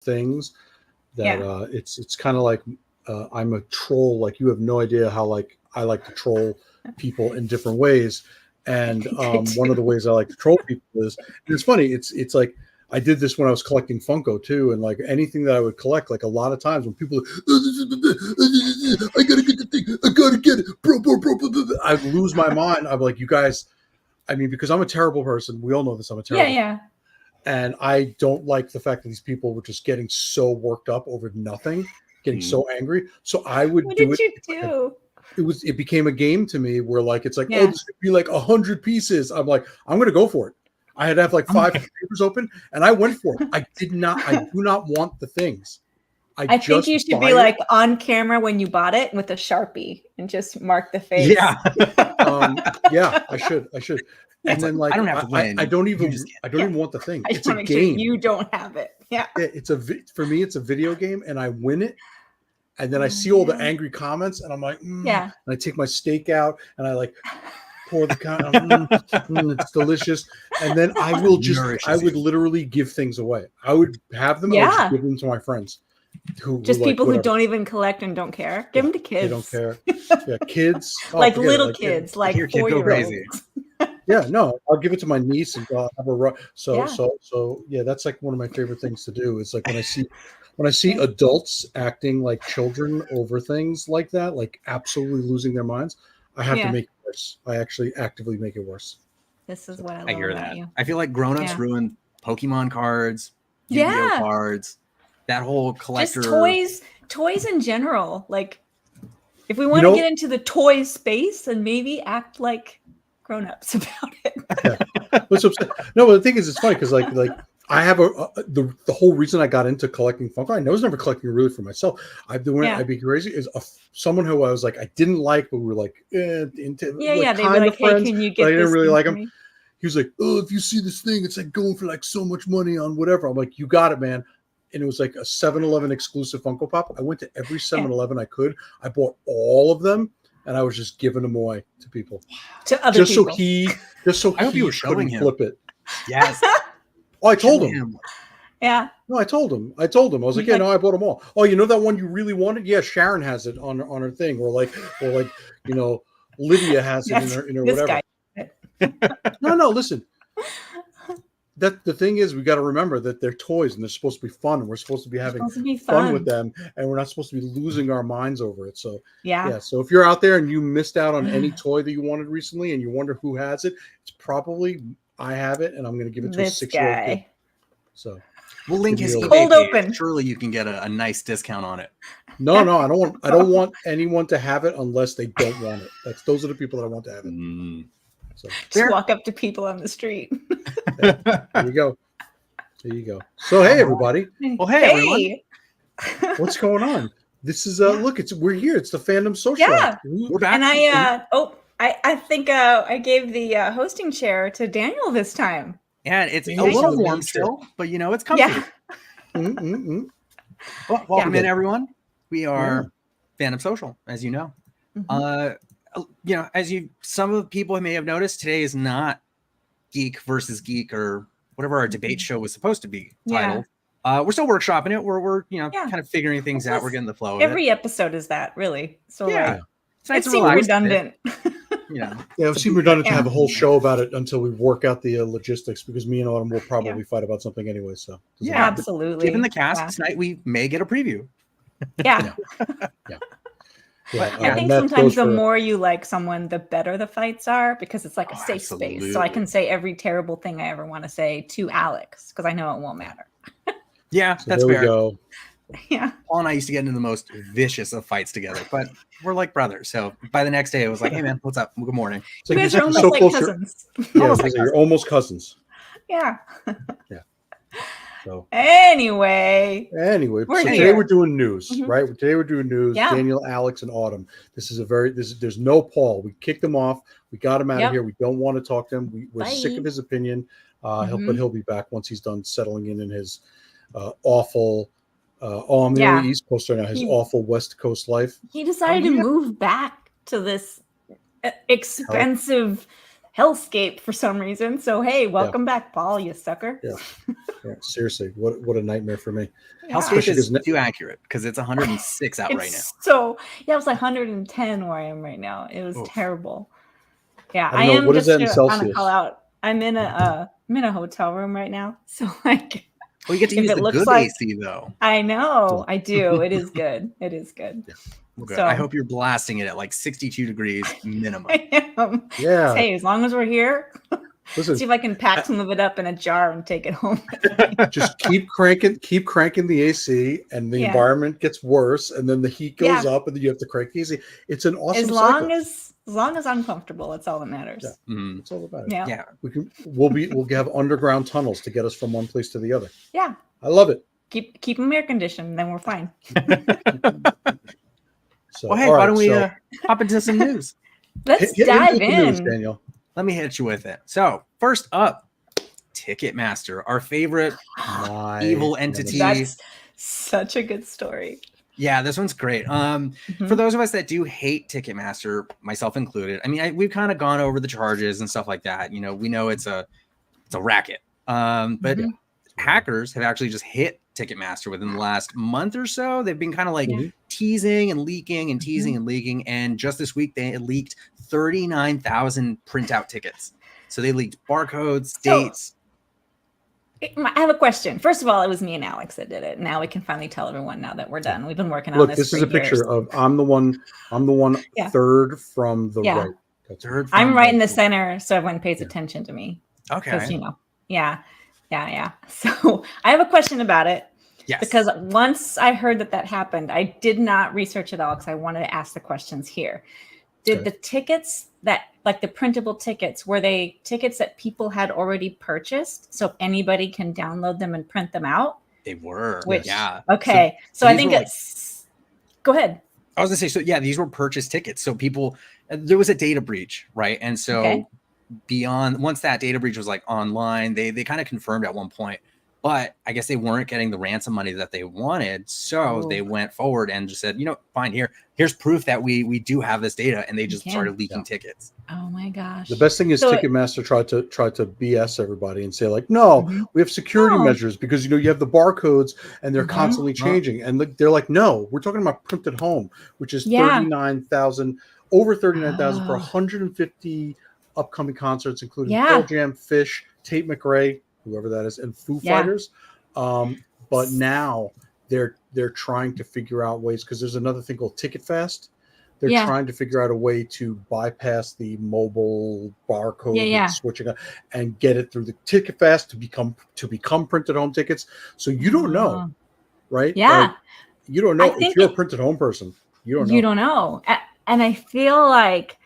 things that Yeah. it's kind of like I'm a troll. Like you have no idea how like I like to troll people in different ways. And I one of the do. ways I like to troll people is, and it's funny. It's like I did this when I was collecting Funko too, and like anything that I would collect, like a lot of times when people, I gotta get the thing, I gotta get it, bro. I lose my mind. I'm like, you guys. I mean, because I'm a terrible person. We all know this. I'm a Yeah, terrible, yeah. and I don't like the fact that these people were just getting so worked up over nothing, getting so angry. So I would What do did it. you do? It became a game to me where like it's like, oh, Yeah. this could be like 100 pieces. I'm like, I'm gonna go for it. I had to have like 5 papers open, and I went for it. I do not want the things. I think just you should buy be it. like on camera when you bought it with a Sharpie and just mark the face. Yeah. Yeah, I should. And then like I don't have to win. I don't You even just I don't even want the thing. I just It's a want to make game. sure you don't have it. Yeah. Yeah, for me it's a video game, and I win it. And then I see all the angry comments, and I'm like, Yeah. And I take my steak out, and I like pour the it's delicious. And then I would literally give things away. I would have them. I would just give them to my friends. Just people who don't even collect and don't care. Give them to kids. They don't care. Yeah, kids. Like little kids, like your kid go crazy. Yeah, no, I'll give it to my niece and have a so yeah, that's like one of my favorite things to do. It's like when I see adults acting like children over things like that, like absolutely losing their minds, I have to make it worse. I actually actively make it worse. This is what I love I hear about that. you. I feel like grown-ups ruin Pokemon cards, Yu-Gi-Oh cards, that whole collector. Just toys in general. Like, if we want to get into the toy space, and maybe act like grown-ups about it. Yeah. No, but the thing is, it's funny because like I have the whole reason I got into collecting Funko. I was never collecting really for myself. I'd be crazy is someone who I was like I didn't like, but we were like into they were like, hey, can you get I didn't this really like him. Me? He was like, oh, if you see this thing, it's like going for like so much money on whatever. I'm like, you got it, man. And it was like a 7-Eleven exclusive Funko Pop. I went to every 7-Eleven I could. I bought all of them, and I was just giving them away to people. To other people. I hope you were showing him. Flip it. Yes. Oh, I told him. Yeah. No, I told him. I was like, yeah, no, I bought them all. Oh, you know that one you really wanted? Yeah, Sharon has it on her thing, or like you know, Lydia has it in her whatever. No, listen. That the thing is, we got to remember that they're toys and they're supposed to be fun, and we're supposed to be having fun with them, and we're not supposed to be losing our minds over it. So yeah. So if you're out there and you missed out on any toy that you wanted recently, and you wonder who has it, it's probably I have it, and I'm going to give it to a 6-year-old kid. So we'll link his cold open. Surely you can get a nice discount on it. No, I don't want anyone to have it unless they don't want it. Those are the people that I want to have it. So just walk up to people on the street. There you go. So hey everybody. Well, hey everyone. What's going on? This is look, we're here. It's the Fandom Social. Yeah. We're back. And I think I gave the hosting chair to Daniel this time. Yeah, it's a little warm still, but you know it's comfy. Yeah. Well, welcome in everyone. We are Fandom Social, as you know. You know, some of the people may have noticed, today is not Geek versus Geek or whatever our debate show was supposed to be titled. We're still workshopping it. We're kind of figuring things out. We're getting the flow of every episode is that, really. So it seems redundant. Yeah, it seems redundant to have a whole show about it until we work out the logistics, because me and Autumn will probably fight about something anyway. So absolutely. Given the cast tonight, we may get a preview. Yeah. I think sometimes the more you like someone, the better the fights are, because it's like a safe space. So I can say every terrible thing I ever want to say to Alex, because I know it won't matter. Yeah, that's fair. We go. Yeah. Paul and I used to get into the most vicious of fights together, but we're like brothers. So by the next day, it was like, hey man, what's up? Good morning. You guys are almost like cousins. You're almost cousins. Yeah. Yeah. So anyway, today we're doing news, right? Today we're doing news. Yeah. Daniel, Alex, and Autumn. There's no Paul. We kicked him off. We got him out of here. We don't want to talk to him. We're sick of his opinion. But he'll be back once he's done settling in his awful. I'm the East Coast right now. His awful West Coast life. He decided to move back to this expensive hellscape for some reason. So hey, welcome back, Paul, you sucker. Yeah, seriously, what a nightmare for me. Hellscape is too accurate because it's 106 out right now. So yeah, it was like 110 where I am right now. It was terrible. Yeah, I am. What is that in Celsius? Call out. I'm in a hotel room right now, so like. Well, you get to use the good AC though. I know, I do. It is good. It is good. Yeah. Well, good. So, I hope you're blasting it at like 62 degrees minimum. I am. Yeah. Hey, as long as we're here. Listen, see if I can pack some of it up in a jar and take it home. Just keep cranking the AC, and the environment gets worse, and then the heat goes up, and then you have to crank the AC. It's an awesome cycle. As long as I'm comfortable, that's all that matters. Yeah. That's all that matters. Yeah. We'll have underground tunnels to get us from one place to the other. Yeah. I love it. Keep them air conditioned, then we're fine. So, well, hey, why don't we hop into some news? Let's dive in. News, Daniel. Let me hit you with it. So, first up, Ticketmaster, our favorite evil entity. That's such a good story. Yeah, this one's great. For those of us that do hate Ticketmaster, myself included, I mean, we've kind of gone over the charges and stuff like that. You know, we know it's a racket. But hackers have actually just hit Ticketmaster within the last month or so. They've been kind of like teasing and leaking and teasing and leaking. And just this week, they leaked 39,000 printout tickets. So they leaked barcodes, dates. I have a question. First of all, it was me and Alex that did it. Now we can finally tell everyone now that we're done. We've been working on this. Look, this is a picture of I'm the one third from the right. Third I'm right in the center, so everyone pays attention to me. Okay. Because Yeah. So I have a question about it. Yes. Because once I heard that happened, I did not research it all because I wanted to ask the questions here. Did the tickets like the printable tickets, were they tickets that people had already purchased? So anybody can download them and print them out? They were. Yeah. Okay. So I think it's, go ahead. I was gonna say, so yeah, these were purchased tickets. So people, there was a data breach, right? And so once that data breach was like online, they kind of confirmed at one point, but I guess they weren't getting the ransom money that they wanted. So they went forward and just said, fine, here's proof that we do have this data. And they just started leaking tickets. Oh my gosh. The best thing is Ticketmaster tried to BS everybody and say like, no, we have security measures because, you have the barcodes and they're constantly changing. And they're like, no, we're talking about printed home, which is 39,000, over 39,000 for 150 upcoming concerts, including Pearl Jam, Fish, Tate McRae, whoever that is, and Foo Fighters. But now they're trying to figure out ways, because there's another thing called TicketFast. They're trying to figure out a way to bypass the mobile barcode switching and get it through the TicketFast to become printed home tickets. So you don't know, right? Yeah, like, you don't know if you're a printed home person. You don't know. You don't know, and I feel like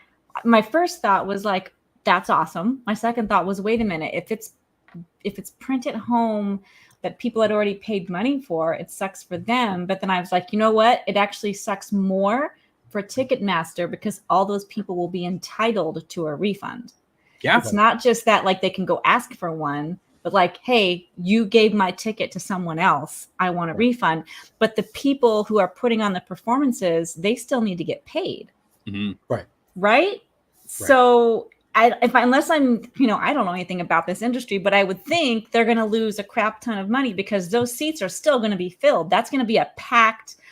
my first thought was like, that's awesome. My second thought was, wait a minute, if it's printed home that people had already paid money for, it sucks for them. But then I was like, you know what? It actually sucks more for Ticketmaster because all those people will be entitled to a refund. Yeah. It's not just that like they can go ask for one, but like, hey, you gave my ticket to someone else. I want a refund. But the people who are putting on the performances, they still need to get paid. Mm-hmm. Right? So unless I'm, I don't know anything about this industry, but I would think they're going to lose a crap ton of money because those seats are still going to be filled. That's going to be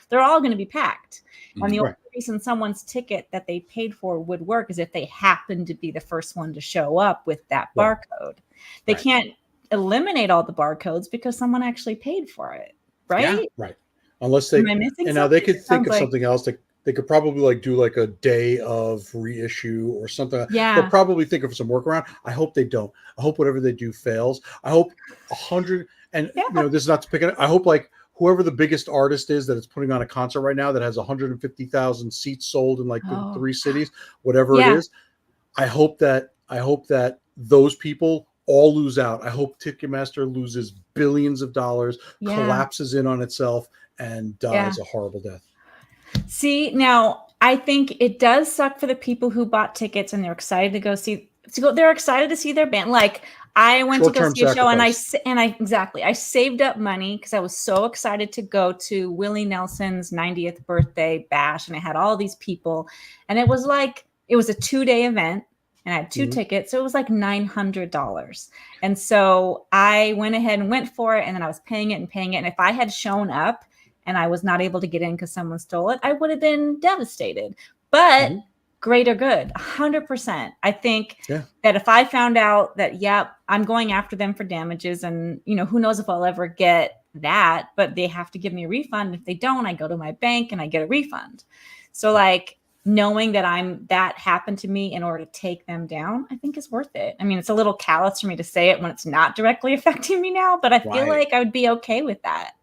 they're all going to be packed. And the only reason someone's ticket that they paid for would work is if they happen to be the first one to show up with that barcode. They can't eliminate all the barcodes because someone actually paid for it. Right? Yeah, right. Unless they, and now they could think of something else that they could probably like do like a day of reissue or something. Yeah. They'll probably think of some workaround. I hope they don't. I hope whatever they do fails. I hope 100 and this is not to pick it. I hope like whoever the biggest artist is that is putting on a concert right now that has 150,000 seats sold in like the 3 cities, whatever it is. I hope that those people all lose out. I hope Ticketmaster loses billions of dollars, collapses in on itself, and dies a horrible death. See, now I think it does suck for the people who bought tickets and they're excited to go see. They're excited to see their band. Like I went to go see a show, and I saved up money because I was so excited to go to Willie Nelson's 90th birthday bash, and I had all these people, and it was a 2-day event. and I had 2 tickets. So it was like $900. And so I went ahead and went for it. And then I was paying it. And if I had shown up and I was not able to get in because someone stole it, I would have been devastated. But greater good, 100%. I think that if I found out that, I'm going after them for damages, and who knows if I'll ever get that, but they have to give me a refund. If they don't, I go to my bank and I get a refund. So like knowing that happened to me in order to take them down, I think is worth it. I mean, it's a little callous for me to say it when it's not directly affecting me now, but I feel like I would be okay with that.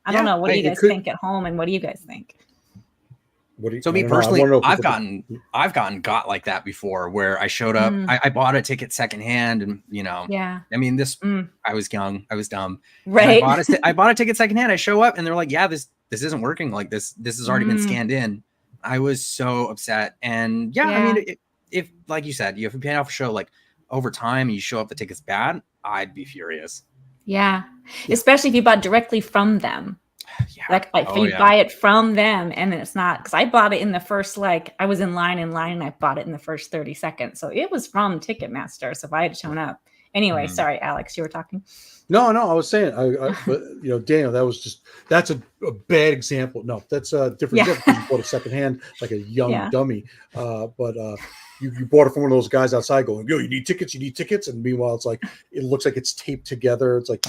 I don't know. What do you guys think at home, and what do you guys think? So me personally, I've gotten got like that before, where I showed up, I bought a ticket secondhand, and I mean, I was young, I was dumb, right? I bought a ticket secondhand. I show up and they're like, this isn't working. Like this has already been scanned in. I was so upset. And I mean, if like you said, if you pay off a show like over time and you show up the ticket's bad, I'd be furious. Yeah. Especially if you bought directly from them. Like if you buy it from them and it's not, because I bought it in the first, I was in line and I bought it in the first 30 seconds. So it was from Ticketmaster. So if I had shown up. Anyway, sorry, Alex, you were talking. No, I was saying, but Daniel, that's a bad example. No, that's a different example. You bought a secondhand, like a young dummy. But you bought it from one of those guys outside going, yo, you need tickets. And meanwhile, it looks like it's taped together. It's like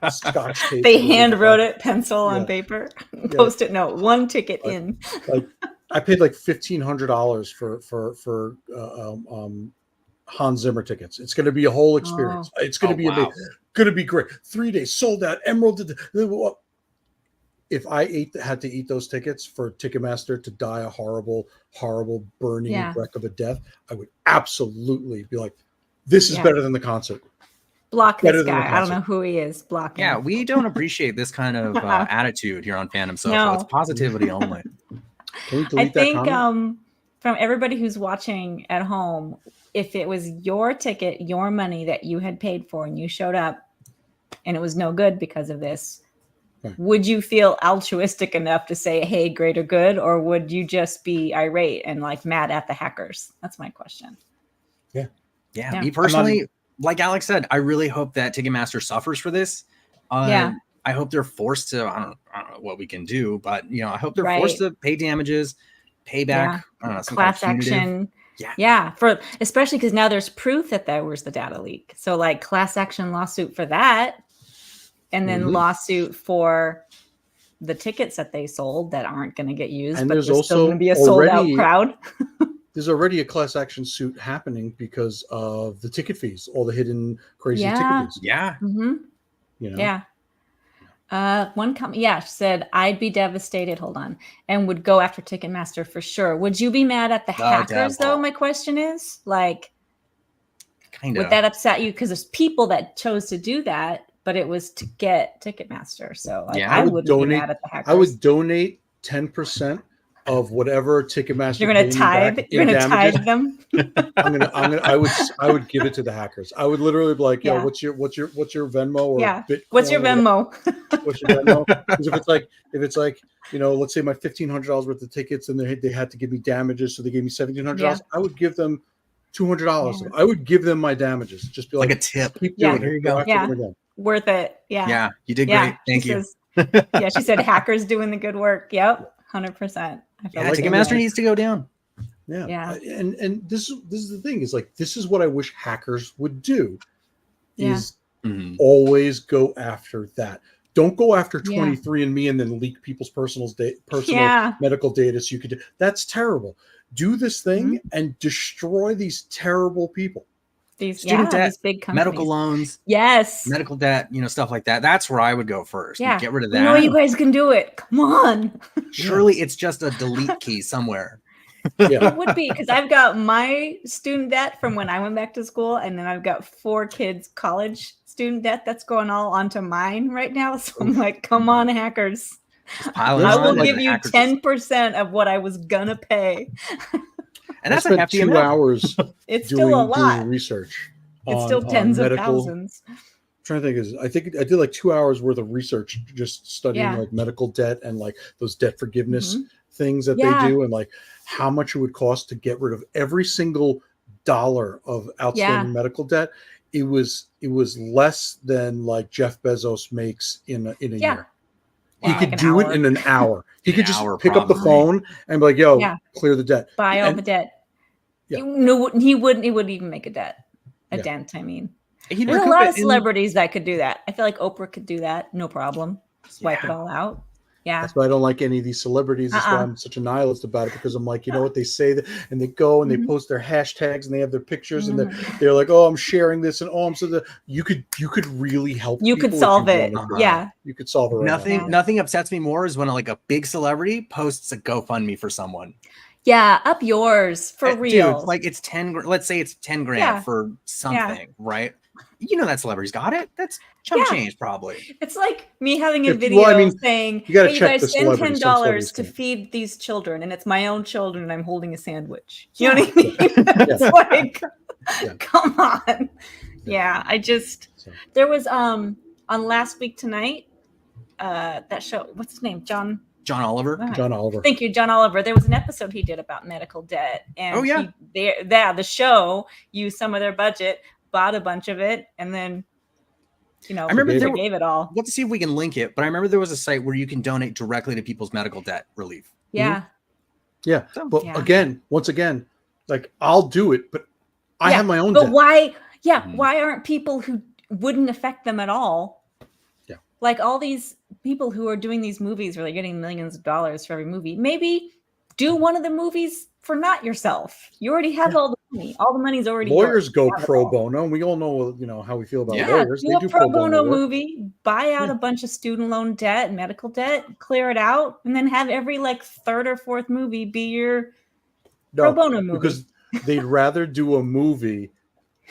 Scotch tape. They hand wrote it, pencil on paper, Post-it note, 1 ticket in. I paid like $1,500 for Hans Zimmer tickets. It's going to be a whole experience. It's going to be amazing. Going to be great. 3 days sold out. Emerald. If I had to eat those tickets for Ticketmaster to die a horrible, horrible burning wreck of a death, I would absolutely be like, this is better than the concert. Block this guy. I don't know who he is. Block him. Yeah, we don't appreciate this kind of attitude here on Fandom Social. No. It's positivity only. I think from everybody who's watching at home, if it was your ticket, your money that you had paid for, and you showed up and it was no good because of this, would you feel altruistic enough to say, hey, greater good, or would you just be irate and mad at the hackers? That's my question. Yeah. Me personally, like Alex said, I really hope that Ticketmaster suffers for this. I hope they're forced to, I don't know what we can do, but I hope they're forced to pay damages, pay back, I don't know, some class action. Yeah. Especially because now there's proof that there was the data leak. So class action lawsuit for that. And then lawsuit for the tickets that they sold that aren't going to get used, and but there's also still going to be a sold out crowd. There's already a class action suit happening because of the ticket fees, all the hidden crazy ticket fees. Yeah. Mm-hmm. One comment, said I'd be devastated. Hold on, and would go after Ticketmaster for sure. Would you be mad at the hackers though? My question is kind of. Would that upset you? Because there's people that chose to do that. But it was to get Ticketmaster. So I would donate, be mad at the hackers. I would donate 10% of whatever Ticketmaster. You're going to tithe. You're going to tithe them. I would give it to the hackers. I would literally be like, yo, what's your Venmo or Bitcoin? What's your Venmo? What's your Venmo? Because if it's like, let's say my $1,500 worth of tickets and they had to give me damages, so they gave me $1,700. I would give them $200. I would give them my damages. Just be like a tip. Keep doing it. Here you go. Worth it. Yeah, you did great. Thank you. She said hackers doing the good work. Yep, 100%. Ticketmaster needs to go down. And this is the thing, is this is what I wish hackers would do, is always go after that. Don't go after 23andMe and then leak people's personal medical data so you could do. That's terrible. Do this thing and destroy these terrible people. These student debt, these big companies. Medical loans, medical debt, stuff like that. That's where I would go first. Yeah, get rid of that. I know you guys can do it. Come on. Surely it's just a delete key somewhere. It would be, because I've got my student debt from when I went back to school, and then I've got 4 kids' college student debt that's going all onto mine right now. So I'm like, come on, hackers. I will give you 10% of what I was gonna pay. And that's a hefty 2 hours. It's still a lot. Doing research. It's still tens of thousands. I'm trying to think. I think I did 2 hours worth of research just studying medical debt and those debt forgiveness things that they do, and how much it would cost to get rid of every single dollar of outstanding medical debt, it was less than like Jeff Bezos makes in a year. He could do it in an hour. He could just pick up the phone and be like, "Yo, clear the debt, buy all the debt." No, he wouldn't even make a dent. I mean, there's a lot of celebrities that could do that. I feel like Oprah could do that, no problem. Just wipe it all out. Yeah, that's why I don't like any of these celebrities. That's why I'm such a nihilist about it, because I'm like, you know what, they say that, and they go and they post their hashtags and they have their pictures and they're like, oh, I'm sharing this and I'm so that you could really help. You could solve it. Yeah, you could solve it. Right nothing upsets me more is when like a big celebrity posts a GoFundMe for someone. Yeah, up yours for real. Dude, like it's 10. Let's say it's 10 grand for something, right? You know that celebrity's got it. That's chump change, probably. It's like me having a video saying, you gotta check guys spend $10 to feed these children, and it's my own children, and I'm holding a sandwich. You know what I mean? It's like, come on. Yeah, there was on Last Week Tonight, that show. What's his name? John Oliver. John Oliver. Thank you, John Oliver. There was an episode he did about medical debt, and the show used some of their budget, bought a bunch of it, and then I remember they gave it all. We'll have to see if we can link it, but I remember there was a site where you can donate directly to people's medical debt relief. Yeah. Yeah. But once again, like I'll do it, but I have my own debt. Why aren't people who wouldn't affect them at all? Yeah. Like all these people who are doing these movies where they're getting millions of dollars for every movie, maybe do one of the movies for not yourself. You already have all the money. All the money's already lawyers go pro bono. We all know, how we feel about lawyers. They do a pro bono movie, buy out a bunch of student loan debt, medical debt, clear it out, and then have every like third or fourth movie be your pro bono movie. Because they'd rather do a movie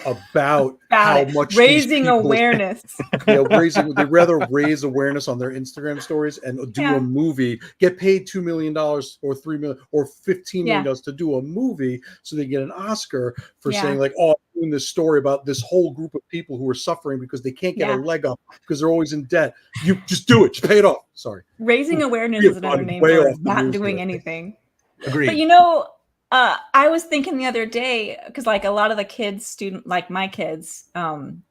about how much raising awareness. They'd rather raise awareness on their Instagram stories and do a movie, get paid $2 million or $3 million or $15 million to do a movie, so they get an Oscar for saying like, oh, I'm doing this story about this whole group of people who are suffering because they can't get a leg up because they're always in debt. You just do it, just pay it off. Sorry, raising awareness is another name for not doing anything. Agreed. But I was thinking the other day, because like a lot of the kids, my kids,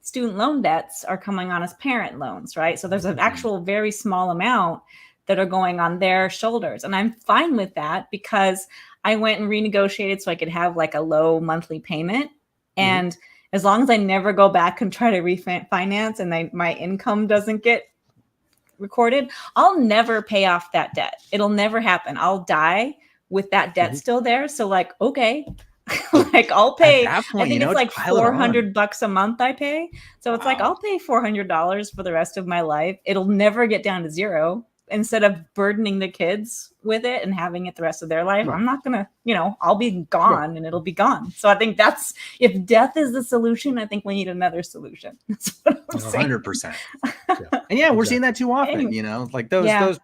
student loan debts are coming on as parent loans, right? So there's an actual very small amount that are going on their shoulders. And I'm fine with that because I went and renegotiated so I could have like a low monthly payment. And as long as I never go back and try to refinance and my income doesn't get recorded, I'll never pay off that debt. It'll never happen. I'll die with that debt still there. So like, okay, like I'll pay, I think it's like $400 a month I pay. So it's like, I'll pay $400 for the rest of my life. It'll never get down to zero. Instead of burdening the kids with it and having it the rest of their life, I'm not gonna, I'll be gone and it'll be gone. So I think if death is the solution, I think we need another solution. That's what I'm saying. 100%. And we're seeing that too often, like those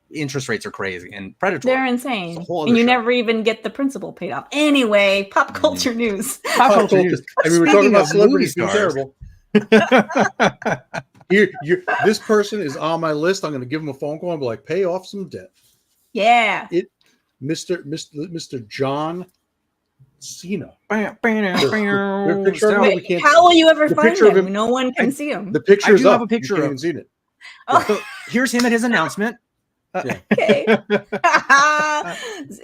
interest rates are crazy and predatory. They're insane. And you never even get the principal paid off. Anyway, pop culture news. Pop culture news. I mean, we're talking about celebrities being terrible. This person is on my list. I'm going to give him a phone call and be like, pay off some debt. Yeah. Mr. John Cena. How will you ever find him? No one can see him. The picture is up. I have a picture of him. So here's him at his announcement. Okay. It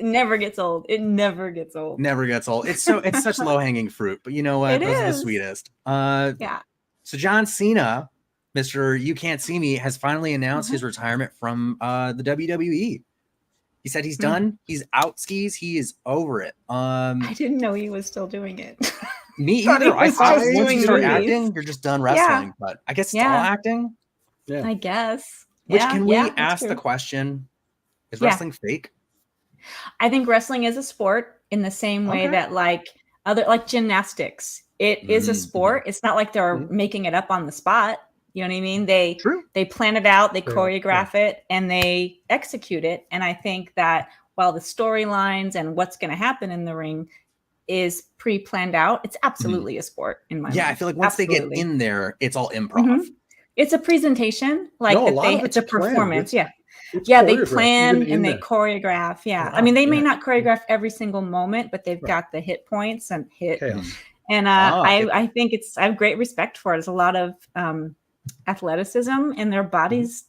never gets old. It never gets old. Never gets old. It's such low hanging fruit, but you know what? Those are the sweetest. So John Cena, Mr. You Can't See Me, has finally announced his retirement from the WWE. He said he's done. He's out skis. He is over it. I didn't know he was still doing it. Me either. I thought once you start acting, you're just done wrestling. But I guess it's all acting. Yeah. I guess. Can we ask the question, is wrestling fake? I think wrestling is a sport in the same way that like gymnastics. It is a sport. It's not like they're making it up on the spot. You know what I mean? They plan it out, they choreograph it, and they execute it. And I think that while the storylines and what's going to happen in the ring is pre-planned out, it's absolutely a sport in my mind. I feel like once they get in there, it's all improv. It's a presentation, like it's a performance. It's Yeah, they choreographed, plan even in and they there. choreograph. Yeah. I Wow, mean, they may yeah. not choreograph every single moment, but they've Right. got the hit points and hit. Chaos. And I think I have great respect for it. There's a lot of athleticism, and their bodies,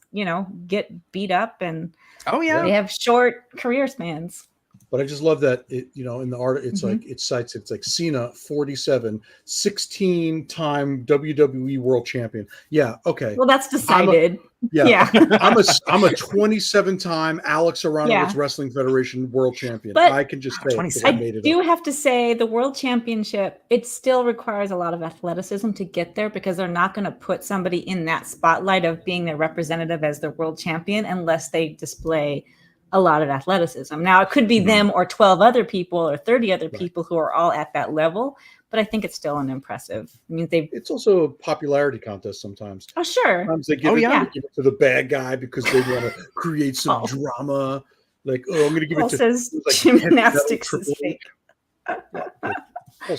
get beat up, and they have short career spans. But I just love that in the art, it's like it cites it's like Cena 47, 16-time WWE World Champion. Yeah, okay. Well, that's decided. I'm a 27-time Alex Aronowitz Wrestling Federation World Champion. But I can just say it, I do have to say the World Championship, it still requires a lot of athleticism to get there, because they're not going to put somebody in that spotlight of being their representative as the world champion unless they display a lot of athleticism. Now, it could be them or 12 other people or 30 other people who are all at that level, but I think it's still an impressive. I mean, it's also a popularity contest sometimes. Oh, sure. Sometimes they give it to the bad guy because they want to create some drama. Like, I'm going to give it to like gymnastics is fake.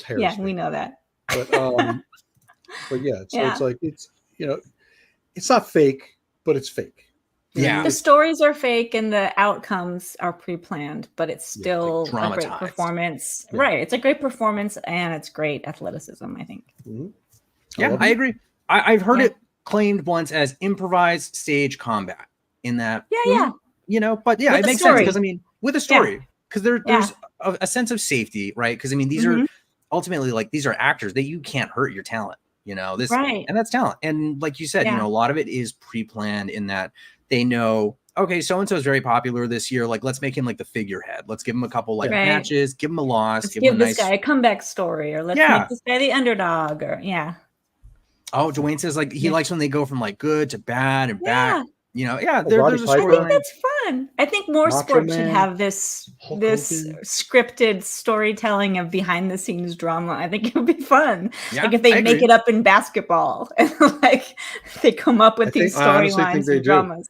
Yeah, we know that. But yeah, it's like it's not fake, but it's fake. Yeah, the stories are fake and the outcomes are pre-planned, but it's still a great performance. Yeah. Right, it's a great performance and it's great athleticism, I think. Yeah, I agree. I've heard it claimed once as improvised stage combat. In that, but it makes sense because with a story, because there's a sense of safety, right? Because these are ultimately these are actors that you can't hurt your talent, and that's talent. And like you said, a lot of it is pre-planned in that they know, okay, so-and-so is very popular this year. Like, let's make him the figurehead. Let's give him a couple matches, give him a loss. Let's give this guy a comeback story, or let's make this guy the underdog, or Oh, Dwayne says he likes when they go from good to bad and back. There's a story. I think that's fun. I think more sports should have this scripted storytelling of behind the scenes drama. I think it would be fun. Yeah, if they make it up in basketball and they come up with these storylines and dramas.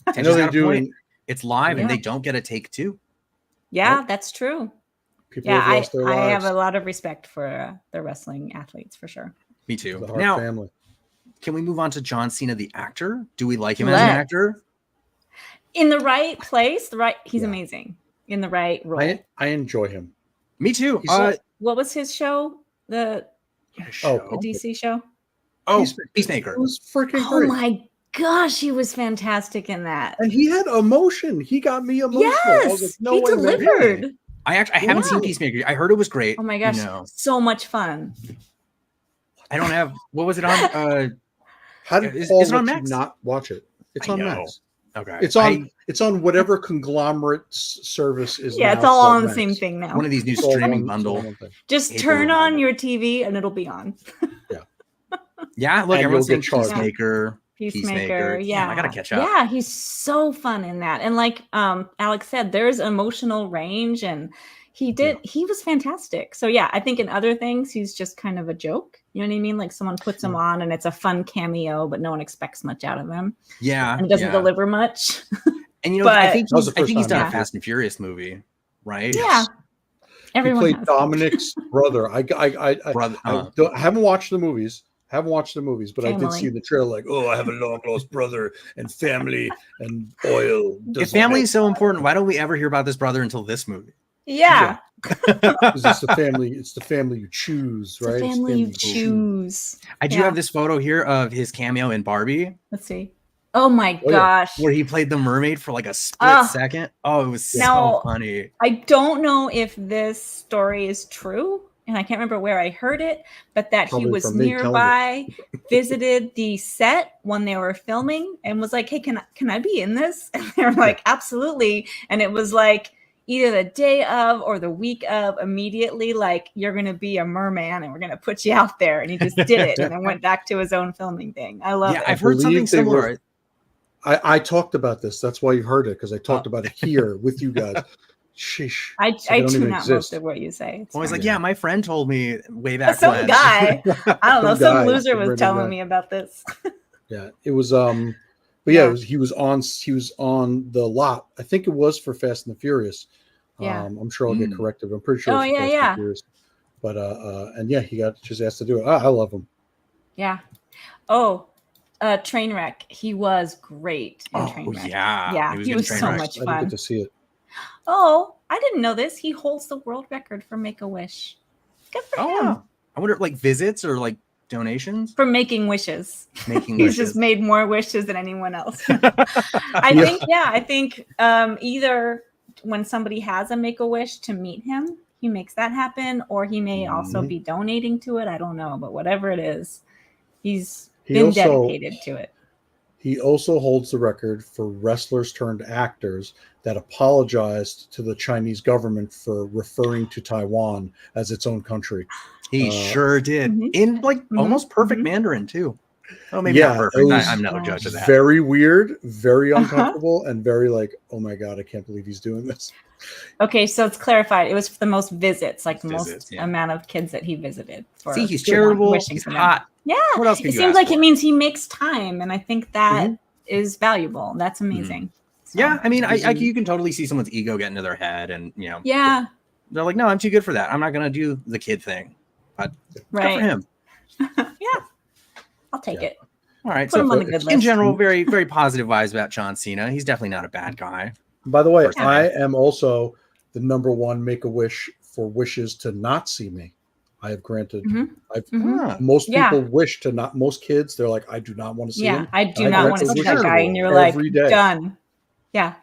I know they do. It's live and they don't get a take two. Yeah, that's true. People I have a lot of respect for the wrestling athletes for sure. Me too. The Hart family. Can we move on to John Cena, the actor? Do we like him as an actor? In the right place, he's amazing. In the right role. I enjoy him. Me too. What was his show? The DC show? Oh, Peacemaker. It was freaking great. Oh my gosh, he was fantastic in that. And he had emotion. He got me emotional. Yes, he delivered. I haven't seen Peacemaker. I heard it was great. Oh my gosh, so much fun. I don't have. What was it on? How did Paul let you not watch it? It's on Max. Okay. It's on whatever conglomerate service is. Yeah, it's all on the same thing now. One of these new streaming bundle. Just turn on your TV and it'll be on. Yeah. Look, everyone's saying Peacemaker. Peacemaker. Yeah. I gotta catch up. Yeah, he's so fun in that. And like Alex said, there's emotional range, and he was fantastic. So yeah, I think in other things he's just kind of a joke. You know what I mean? Like someone puts him on and it's a fun cameo, but no one expects much out of him. Yeah. And doesn't deliver much. And I think he's done a Fast and Furious movie, right? Yeah. Everyone he played Dominic's brother. I haven't watched the movies. But I did see the trailer. I have a long lost brother and family and oil. If family is so important, why don't we ever hear about this brother until this movie? Yeah. Because it's the family you choose, right? The family you choose. I do have this photo here of his cameo in Barbie. Let's see. Oh my gosh. Where he played the mermaid for a split second. Oh, it was so funny. I don't know if this story is true, and I can't remember where I heard it, but that he was nearby, visited the set when they were filming, and was like, "Hey, can I be in this?" And they were like, "Absolutely." And it was either the day of or the week of, immediately, you're going to be a merman and we're going to put you out there. And he just did it and then went back to his own filming thing. I love it. I've heard something similar. I talked about this. That's why you heard it, because I talked about it here with you guys. Sheesh. I tune out most of what you say. I was my friend told me way back some when. Guy. I don't know. Some loser was telling me about this. Yeah, it was but yeah, he was on the lot. I think it was for Fast and the Furious. Yeah. I'm sure I'll get corrected. I'm pretty sure. Oh yeah, Fast and Furious. But and yeah, he got just asked to do it. I love him. Yeah. Oh, Trainwreck. He was great in Oh Trainwreck. yeah, He was so much I didn't fun. get to see it. Oh, I didn't know this. He holds the world record for Make-A-Wish. Good for him. Wow. I wonder, like visits or like donations for making wishes. Making He's wishes. just made more wishes than anyone else. I think either when somebody has a Make-A-Wish to meet him, he makes that happen, or he may also be donating to it. I don't know, but whatever it is, he's been dedicated to it. He also holds the record for wrestlers turned actors that apologized to the Chinese government for referring to Taiwan as its own country. He sure did. In like almost perfect Mandarin too. Oh, maybe not perfect. I'm no judge of that. Very weird, very uncomfortable, and very like, oh my God, I can't believe he's doing this. Okay, so it's clarified. It was for the most visits, like the most amount of kids that he visited. See, he's charitable. He's hot. Yeah. What else? It seems like it means he makes time, and I think that is valuable. That's amazing. So, yeah, I mean, you can totally see someone's ego get into their head, and you know, they're like, no, I'm too good for that. I'm not gonna do the kid thing. But good for him. I'll take it. All right. Put him on the good list. In general, very, very positive vibes about John Cena. He's definitely not a bad guy. By the way, I am also the #1 Make-A-Wish for wishes to not see me. I have granted. Most people wish to not. Most kids, they're like, I do not want to see him. I do not want to see that guy, and you're like, done. Yeah.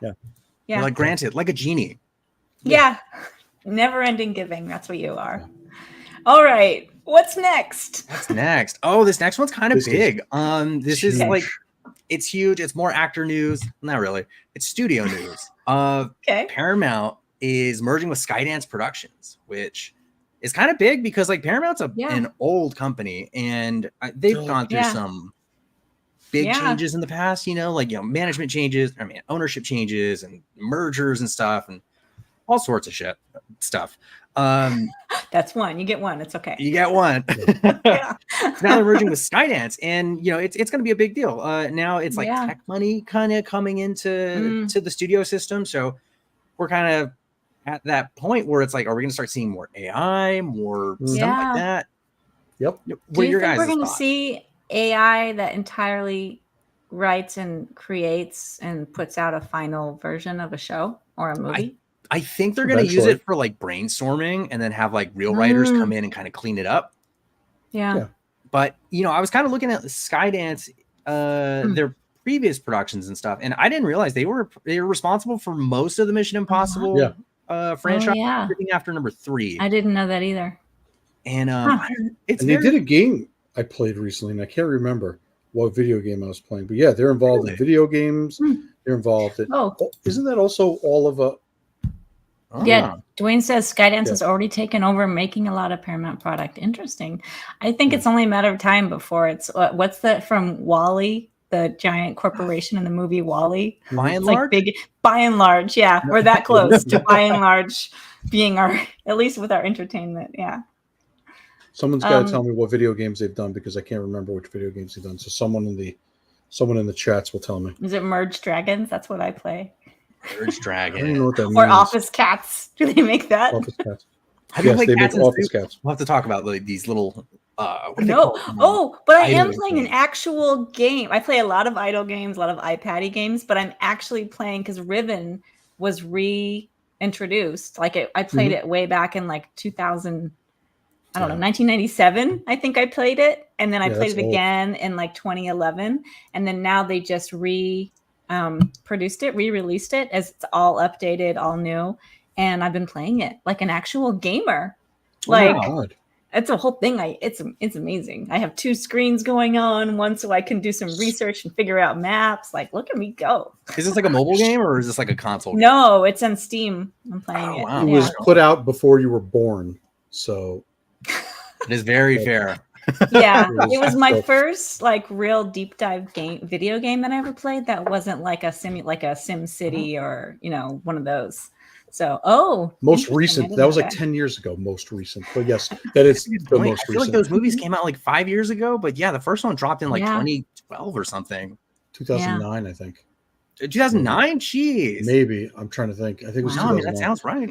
You're like, granted, like a genie. Yeah. Never-ending giving. That's what you are. All right. What's next? What's next? Oh, this next one's kind of big. This is like, it's huge. It's more actor news. Not really. It's studio news. Paramount is merging with Skydance Productions, which is kind of big because like Paramount's an old company, and they've gone through some big changes in the past. You know, like management changes. I mean, ownership changes and mergers and stuff, and all sorts of stuff. That's one. You get one. It's okay. You get one. Now they're merging with Skydance, and you know it's going to be a big deal. Now it's like tech money kind of coming into to the studio system, so we're kind of at that point where it's like, are we going to start seeing more AI, more stuff like that? Yep. Do you think we're going to see AI that entirely writes and creates and puts out a final version of a show or a movie? I think they're going to use it for like brainstorming and then have like real writers come in and kind of clean it up. Yeah. But, you know, I was kind of looking at Skydance, their previous productions and stuff, and I didn't realize they were responsible for most of the Mission Impossible franchise after number 3. I didn't know that either. And they did a game I played recently, and I can't remember what video game I was playing. But yeah, they're involved in video games. They're involved in. Isn't that also all of a? Yeah, Dwayne says Skydance has already taken over making a lot of Paramount product. Interesting. I think it's only a matter of time before it's what's that from WALL-E, the giant corporation in the movie WALL-E. By and large, like by and large, yeah, we're that close to by and large being our, at least with our entertainment. Yeah. Someone's got to tell me what video games they've done because I can't remember which video games they've done. So someone in the chats will tell me. Is it Merge Dragons? That's what I play. Merge Dragon. I don't know what that means. Or Office Cats. Do they make that? Office Cats. Yes, they make Office Cats. We'll have to talk about these little. No. But I am playing an actual game. I play a lot of idle games, a lot of iPad-y games, but I'm actually playing because Riven was reintroduced. Like I played it way back in like 2000. I don't know, 1997. I think I played it, and then I played it again in like 2011, and then now they just re-released it as it's all updated, all new, and I've been playing it like an actual gamer. Like it's a whole thing. It's amazing. I have 2 screens going on, one so I can do some research and figure out maps. Like, look at me go. Is this like a mobile game or is this like a console game? No, it's on Steam. I'm playing it. Wow. It was put out before you were born, so it is very fair. Yeah, it was my first like real deep dive video game that I ever played that wasn't like a Sim City or one of those. So most recent, that was like 10 years ago, most recent. But yes, that is the most recent. I feel like those movies came out like 5 years ago, but yeah, the first one dropped in like 2012 or something. 2009, I think. 2009? Jeez. Maybe. I'm trying to think. I think it was 2009. That sounds right.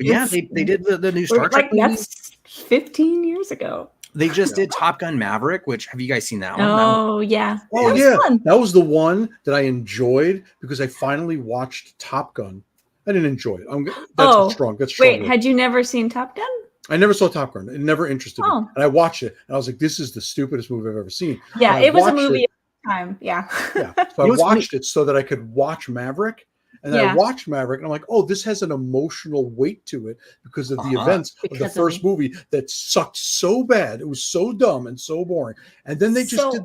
Yeah, they did the new Star Trek movies. That's 15 years ago. They just did Top Gun Maverick, which have you guys seen that one? Oh, yeah. Oh, yeah. That was the one that I enjoyed because I finally watched Top Gun. I didn't enjoy it. That's strong. Wait, had you never seen Top Gun? I never saw Top Gun. It never interested me. And I watched it, and I was like, this is the stupidest movie I've ever seen. Yeah, it was a movie at the time. Yeah. Yeah. So I watched it so that I could watch Maverick. And then I watched Maverick, and I'm like, oh, this has an emotional weight to it because of the events of the first movie that sucked so bad. It was so dumb and so boring. And then they just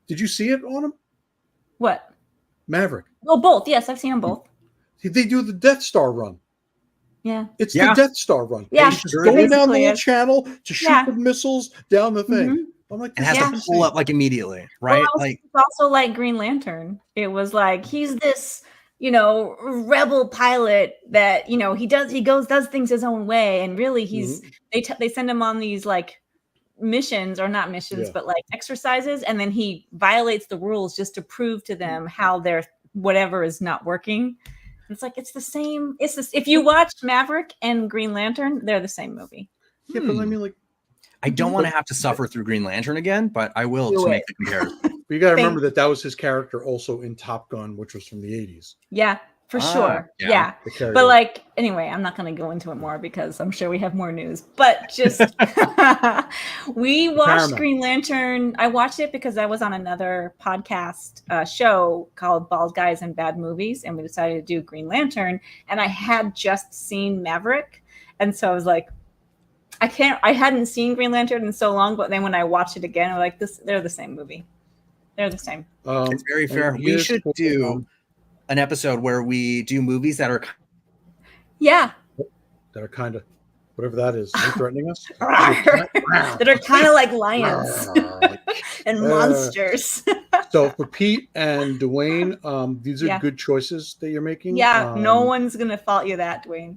did you see it on them? What? Maverick. Oh, both. Yes, I've seen them both. They do the Death Star run. Yeah. It's the Death Star run. Yeah. Just going down the little channel to shoot the missiles down the thing. Mm-hmm. I'm like, and has to pull up like immediately, right? Well, it's also like Green Lantern. It was like he's this, rebel pilot that he does things his own way, and really he's they send him on these like missions, or not missions, but like exercises, and then he violates the rules just to prove to them how their whatever is not working. It's like it's the same. It's this. If you watch Maverick and Green Lantern, they're the same movie. Yeah, but I mean, like, I don't want to have to suffer through Green Lantern again, but I will to make the comparison. But you got to remember that was his character also in Top Gun, which was from the 80s. Yeah, for sure. Yeah. But like, anyway, I'm not going to go into it more because I'm sure we have more news. But just, we watched Green Lantern. I watched it because I was on another podcast show called Bald Guys and Bad Movies, and we decided to do Green Lantern. And I had just seen Maverick. And so I was like, I hadn't seen Green Lantern in so long, but then when I watched it again, I'm like, they're the same movie. They're the same. It's very fair. We should do an episode where we do movies that are kind of whatever that is. Are you threatening us? That are kind of like lions and monsters. So for Pete and Dwayne, these are good choices that you're making. Yeah, no one's gonna fault you that, Dwayne.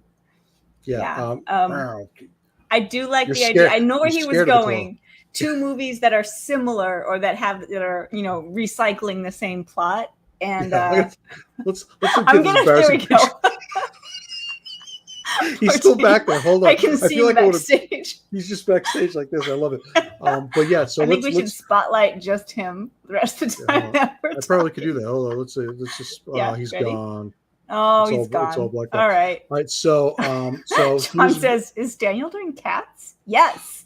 I do like the idea. I know where he was going. 2 movies that are similar or that are recycling the same plot. And let's I'm gonna, there we go. He's still back there. Hold on. I can see him backstage. He's just backstage like this. I love it. But yeah, so I think we should spotlight just him the rest of the time. I probably could do that. Hold on. Let's see. Let's just. He's ready? Gone. Oh, he's gone. It's all blacked out. All right. All right. So, John says, "Is Daniel doing cats?" Yes.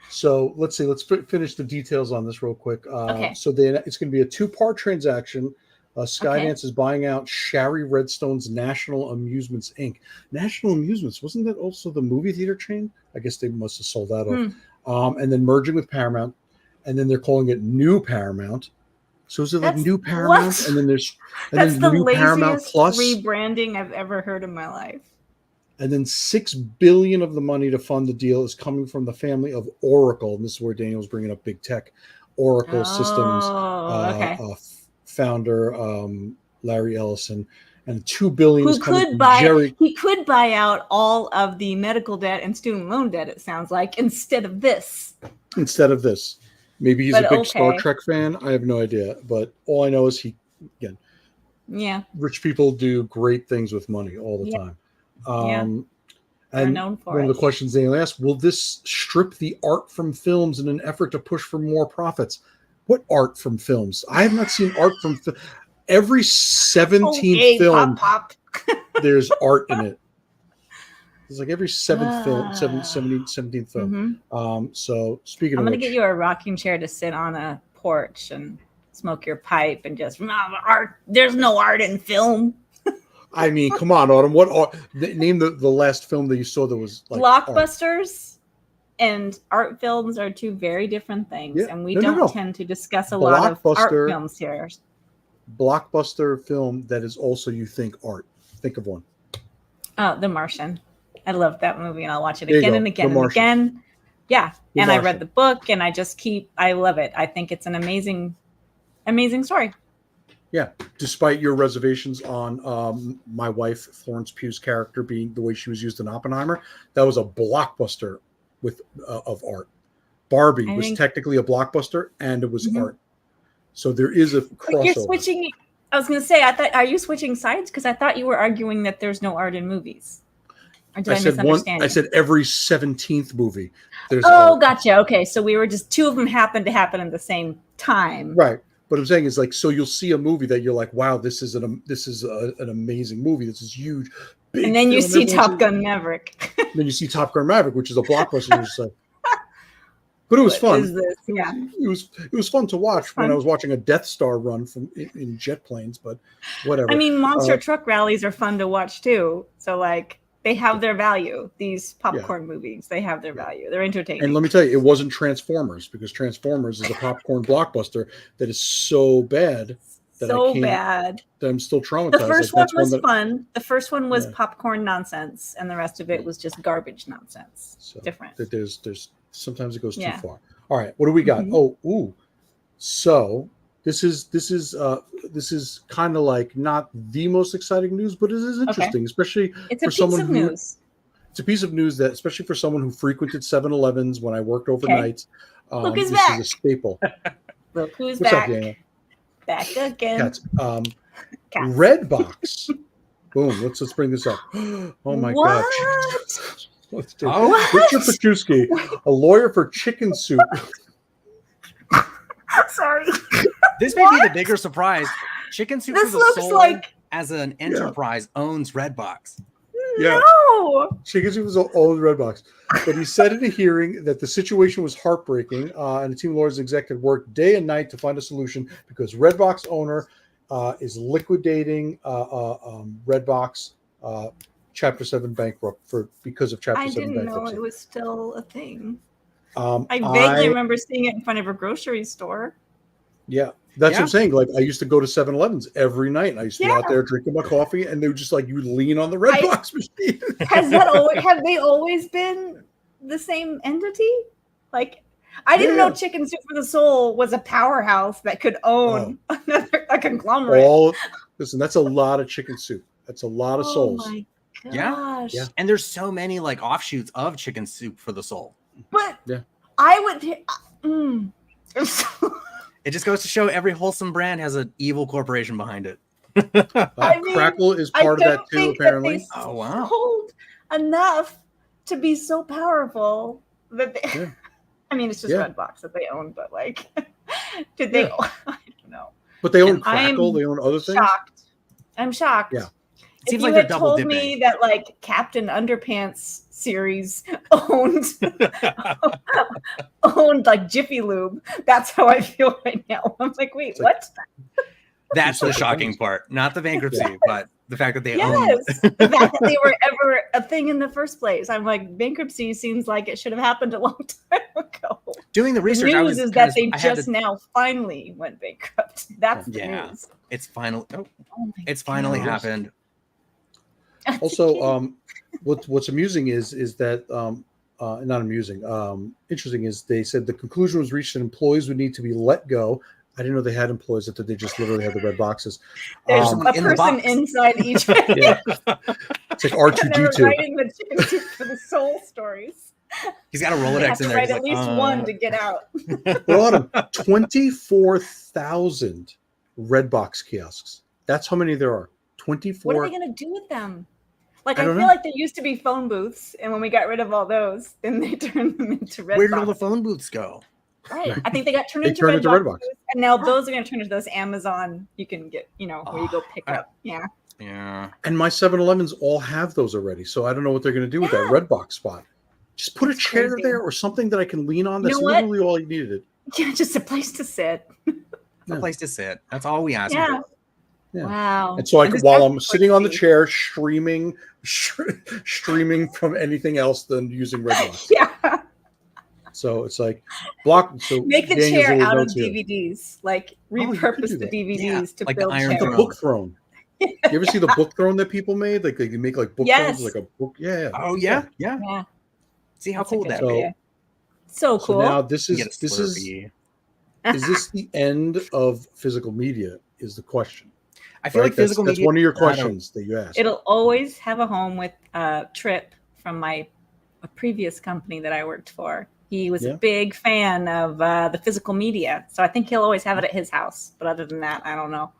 So let's see. Let's finish the details on this real quick. Okay. So it's going to be a 2-part transaction. Skydance is buying out Shari Redstone's National Amusements Inc. National Amusements, wasn't that also the movie theater chain? I guess they must have sold that off. And then merging with Paramount, and then they're calling it New Paramount. So is it like New Paramount? What? And then there's the New Paramount Plus rebranding I've ever heard in my life. And then $6 billion of the money to fund the deal is coming from the family of Oracle, and this is where Daniel's bringing up big tech. Oracle Systems founder Larry Ellison, and $2 billion is coming from Jerry. He could buy out all of the medical debt and student loan debt. It sounds like instead of this. Maybe he's a big Star Trek fan. I have no idea, but all I know is rich people do great things with money all the time. And known for one of the questions they asked, will this strip the art from films in an effort to push for more profits? What art from films? I have not seen art from every 17th film. There's art in it. It's like every 17th film. So speaking I'm going to get you a rocking chair to sit on a porch and smoke your pipe and just art. There's no art in film. I mean, come on, Autumn. What art? Name the last film that you saw that was like blockbusters and art films are 2 very different things, and we don't tend to discuss a lot of art films here. Blockbuster film that is also you think art. Think of one. Oh, The Martian. I love that movie, and I'll watch it again and again and again. Yeah, and I read the book, and I love it. I think it's an amazing story. Yeah, despite your reservations on my wife Florence Pugh's character being the way she was used in Oppenheimer, that was a blockbuster of art. Barbie was technically a blockbuster, and it was art. So there is a crossover. But you're switching. I was going to say, are you switching sides? Because I thought you were arguing that there's no art in movies. Or did I said misunderstand? I said every 17th movie. Gotcha. Okay, so we were just two of them happened to happen at the same time. Right. But I'm saying is like, so you'll see a movie that you're like, wow, this is an amazing movie. This is huge. And then you see Top Gun Maverick. Then you see Top Gun Maverick, which is a blockbuster. You're just like, but it was fun. Yeah. It was fun to watch when I was watching a Death Star run in jet planes, but whatever. I mean, monster truck rallies are fun to watch too. So like they have their value. These popcorn movies, they have their value. They're entertaining. And let me tell you, it wasn't Transformers, because Transformers is a popcorn blockbuster that is so bad that that I'm still traumatized. The first one was fun. The first one was popcorn nonsense, and the rest of it was just garbage nonsense. So different. There's sometimes it goes too far. All right, what do we got? So this is kind of like not the most exciting news, but it is interesting, especially for someone who. It's a piece of news that, especially for someone who frequented 7-Elevens when I worked overnight, Look who's this back. is a staple. Look who's What's back. up, Daniel? Back again. Cats. Redbox. Boom. Let's bring this up. Oh my god. Let's do it. Richard Petruski, a lawyer for Chicken Soup. Sorry. This may be the bigger surprise. Chicken Soup for the Soul, like as an enterprise, owns Redbox. Yeah. No. Chicken Soup was old Redbox. But he said in a hearing that the situation was heartbreaking, and the team of lawyers and executive worked day and night to find a solution because Redbox owner is liquidating Redbox Chapter 7 bankrupt because of Chapter 7 bankruptcy. I didn't know it was still a thing. I vaguely remember seeing it in front of a grocery store. Yeah. That's what I'm saying. Like, I used to go to 7-Elevens every night, and I used to be out there drinking my coffee, and they were just like, you lean on the Redbox machine. Have they always been the same entity? Like, I didn't know Chicken Soup for the Soul was a powerhouse that could own a conglomerate. Listen, that's a lot of chicken soup. That's a lot of souls. Oh my gosh. Yeah. And there's so many like offshoots of Chicken Soup for the Soul. But I would. It just goes to show every wholesome brand has an evil corporation behind it. Crackle is part of that too, apparently. Oh wow! Sold enough to be so powerful that they, I mean, it's just Redbox that they own, but like, did they? I don't know. But they own Crackle. They own other things. I'm shocked. Yeah. If you had told me that like Captain Underpants series owned like Jiffy Lube, that's how I feel right now. I'm like, wait, what? That's the shocking part, not the bankruptcy, but the fact that they own. The fact that they were ever a thing in the first place. I'm like, bankruptcy seems like it should have happened a long time ago. Doing the research, the news is that they just now finally went bankrupt. That's the news. It's finally. It's finally happened. Also, what's amusing is that not amusing. Interesting is they said the conclusion was reached that employees would need to be let go. I didn't know they had employees. I thought they just literally had the red boxes. There's a person inside each. Yeah. It's like R2D2. Writing the Chicken Soup for the Soul stories. He's got a Rolodex in there. Write at least one to get out. Well, 24,000 Redbox kiosks. That's how many there are. 24. What are they going to do with them? Like, I feel like there used to be phone booths, and when we got rid of all those, then they turned them into Redbox. Where did all the phone booths go? Right. I think they got turned into Redbox. And now those are going to turn into those Amazon you can get, where you go pick up. Yeah. Yeah. And my 7-Elevens all have those already. So I don't know what they're going to do with that Redbox spot. Just put a chair there or something that I can lean on. That's literally all you needed. Yeah, just a place to sit. A place to sit. That's all we ask for. Yeah. Wow. And so while I'm sitting on the chair streaming from anything else than using Redbox. Yeah. So it's like make the chair out of DVDs. Like repurpose the DVDs to like build the book throne. You ever see the book throne that people made? Like they make like book thrones, like a book. Yeah. Oh yeah. See how cool that is. So cool. So now this is this the end of physical media? Is the question. I feel like physical media. That's one of your questions that you asked. It'll always have a home with Trip from a previous company that I worked for. He was a big fan of the physical media. So I think he'll always have it at his house. But other than that, I don't know.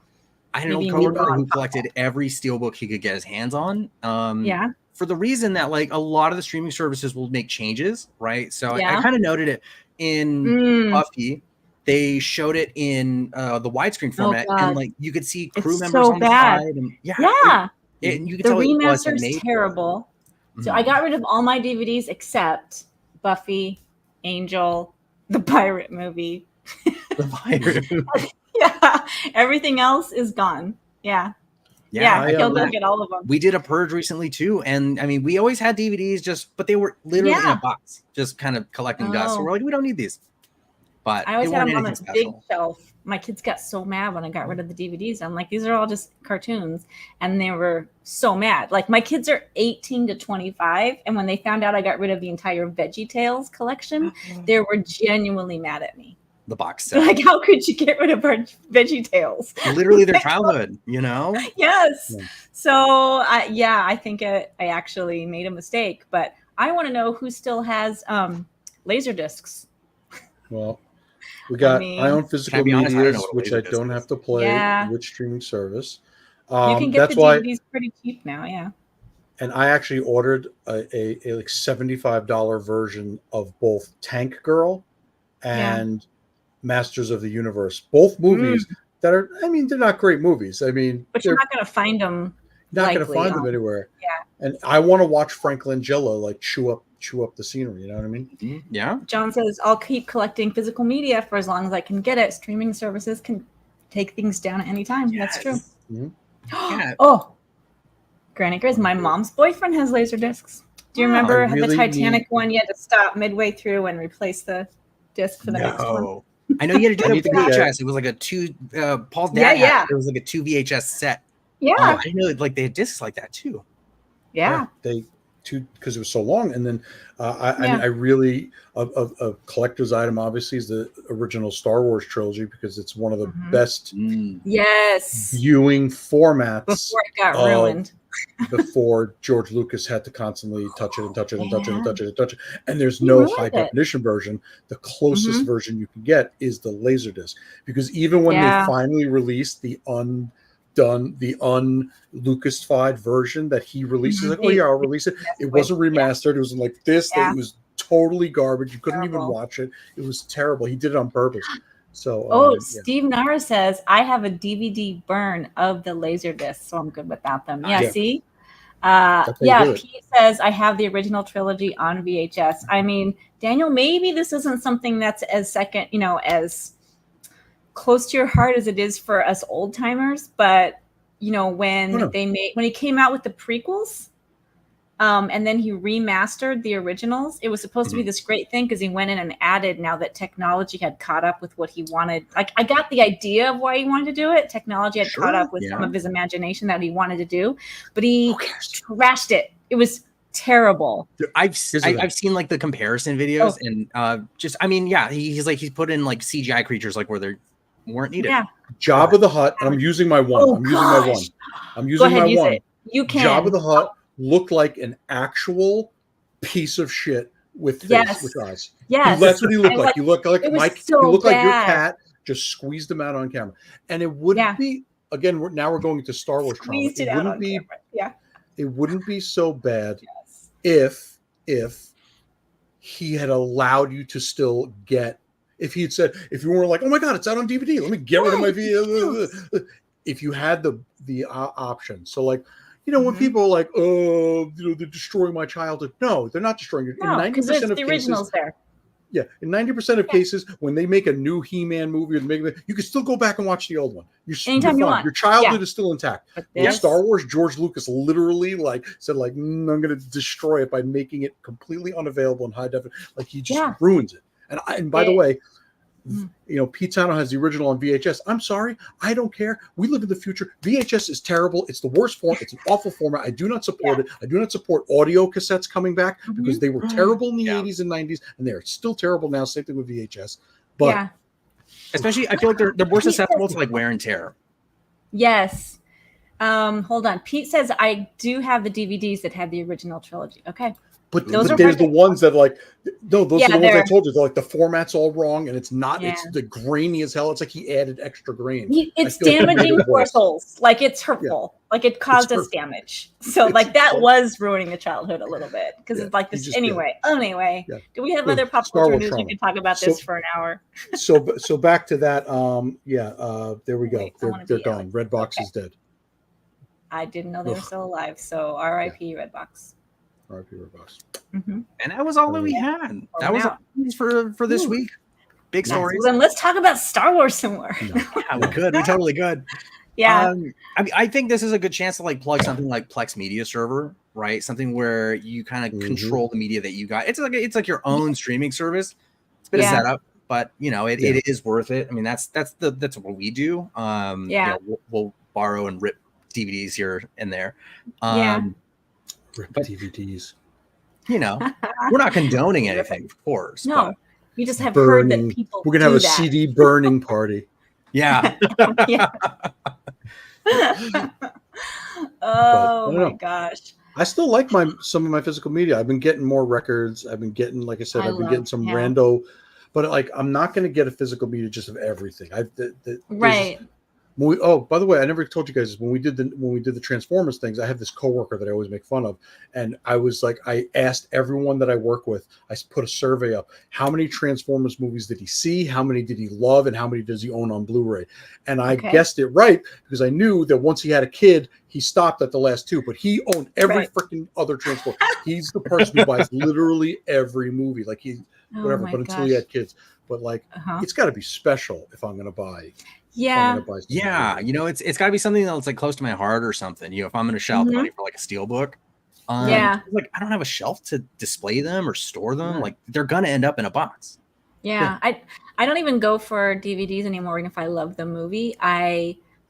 I had an old coworker who collected every steelbook he could get his hands on. for the reason that like a lot of the streaming services will make changes, right? So I kind of noted it in Buffy. They showed it in the widescreen format, and like you could see crew members on the side. And, you could tell the remaster is terrible. Mm-hmm. So I got rid of all my DVDs except Buffy, Angel, the pirate movie. The pirate movie. Yeah, everything else is gone. Yeah, I killed them, get all of them. We did a purge recently too, and I mean, we always had DVDs, but they were literally in a box, just kind of collecting dust. So we're like, we don't need these. But I always had them on a big shelf. My kids got so mad when I got rid of the DVDs. I'm like, these are all just cartoons, and they were so mad. Like my kids are 18 to 25, and when they found out I got rid of the entire VeggieTales collection, they were genuinely mad at me. The box set. Like, how could you get rid of our VeggieTales? Literally their childhood, you know? Yes. Yeah. So, I think I actually made a mistake, but I want to know who still has laser discs. Well, I own physical medias, which I don't have to play with streaming service. You can get the DVDs pretty cheap now, yeah. And I actually ordered a like $75 version of both Tank Girl and Masters of the Universe. Both movies that are, I mean, they're not great movies. I mean, but you're not going to find them. Not going to find them anywhere. Yeah. And I want to watch Frank Langella like chew up the scenery. You know what I mean? Yeah. John says, I'll keep collecting physical media for as long as I can get it. Streaming services can take things down at any time. Yes. That's true. Mm-hmm. Oh, Granny Grizz, my mom's boyfriend has laser discs. Do you remember the Titanic one? You had to stop midway through and replace the disc for the next one. I know you had to do it with VHS. It was like a Paul's dad. It was like a 2 VHS set. Yeah. I know, like they had discs like that too. Yeah. Because it was so long. And then I really a collector's item obviously is the original Star Wars trilogy, because it's one of the best viewing formats before it got ruined. Before George Lucas had to constantly touch it and touch it and touch it and touch it and touch it. And there's no high definition version. The closest version you can get is the Laserdisc, because even when they finally released the un-Lucasified version that he released, he's like, oh yeah, I'll release it. It wasn't remastered. It was like this. It was totally garbage. You couldn't even watch it. It was terrible. He did it on purpose. So, Steve Nara says, I have a DVD burn of the Laserdisc, so I'm good without them. See? Pete says, I have the original trilogy on VHS. I mean, Daniel, maybe this isn't something that's as as close to your heart as it is for us old timers, but when he came out with the prequels, and then he remastered the originals, it was supposed to be this great thing because he went in and added, now that technology had caught up with what he wanted. Like, I got the idea of why he wanted to do it. Technology had caught up with some of his imagination that he wanted to do, but he trashed it. It was terrible. I've seen like the comparison videos and he's put in like CGI creatures like where they weren't needed. Yeah. Jabba the Hutt, and I'm using my one. I'm using my one. You can. Jabba the Hutt looked like an actual piece of shit with face, with eyes. Yes. That's what he looked like. You look like Mike. So you look bad. like your cat just squeezed him out on camera. And it wouldn't be, again, we're going into Star Wars trauma. It wouldn't be so bad if he had allowed you to still get, if he had said, if you were like, oh my God, it's out on DVD, let me get rid of my video. If you had the option. So like, when people are like, oh, they're destroying my childhood. No, they're not destroying it. No, because there's the originals there. Yeah, in 90% of cases, when they make a new He-Man movie, you can still go back and watch the old one. Anytime you want. Your childhood is still intact. With Star Wars, George Lucas literally said I'm going to destroy it by making it completely unavailable in high definition. Like he just ruins it. And by the way, Pete Tano has the original on VHS. I'm sorry, I don't care. We live in the future. VHS is terrible. It's the worst form. It's an awful format. I do not support it. I do not support audio cassettes coming back because they were terrible in the 80s and 90s, and they are still terrible now. Same thing with VHS. But especially, I feel like they're more susceptible to like wear and tear. Yes. Hold on. Pete says I do have the DVDs that had the original trilogy. Okay. But Those are there's the ones that like, no, those are the ones I told you. They're like the format's all wrong, and it's not. Yeah. It's the grainy as hell. It's like he added extra grain. It's damaging to our souls. Like it's hurtful. Yeah. Like it caused us damage. So like that was ruining the childhood a little bit because it's like this. Anyway, yeah. Do we have other pop culture news? We can talk about this for an hour. so back to that. There we go. Wait, they're gone. Redbox is dead. I didn't know they were still alive. So R.I.P. Redbox. R.I.P. Redbox. Mm-hmm. And that was all that we had. That was all for this week. Big stories. Well, then let's talk about Star Wars some more. Yeah, we could. We totally could. Yeah. I think this is a good chance to like plug something like Plex Media Server, right? Something where you kind of control the media that you got. It's like your own streaming service. It's a bit of setup, but you know it is worth it. I mean that's what we do. You know, we'll borrow and rip DVDs here and there. Rip DVDs. You know, we're not condoning anything, of course. No, we just have heard that people. We're gonna have a CD burning party. Yeah. Oh my gosh. I still like some of my physical media. I've been getting more records. I've been getting, like I said, I've been getting some rando, but like I'm not going to get a physical media just of everything. Right. By the way, I never told you guys this. When we did the Transformers things, I have this coworker that I always make fun of, and I was like, I asked everyone that I work with. I put a survey up. How many Transformers movies did he see? How many did he love? And how many does he own on Blu-ray? And I guessed it right because I knew that once he had a kid, he stopped at the last two. But he owned every freaking other Transformer. He's the person who buys literally every movie. Like whatever. But until he had kids, but like it's got to be special if I'm going to buy. Yeah. You know, it's got to be something that's like close to my heart or something. You know, if I'm going to shell out the money for like a steelbook, like I don't have a shelf to display them or store them. Like they're going to end up in a box. Yeah. I don't even go for DVDs anymore, even if I love the movie.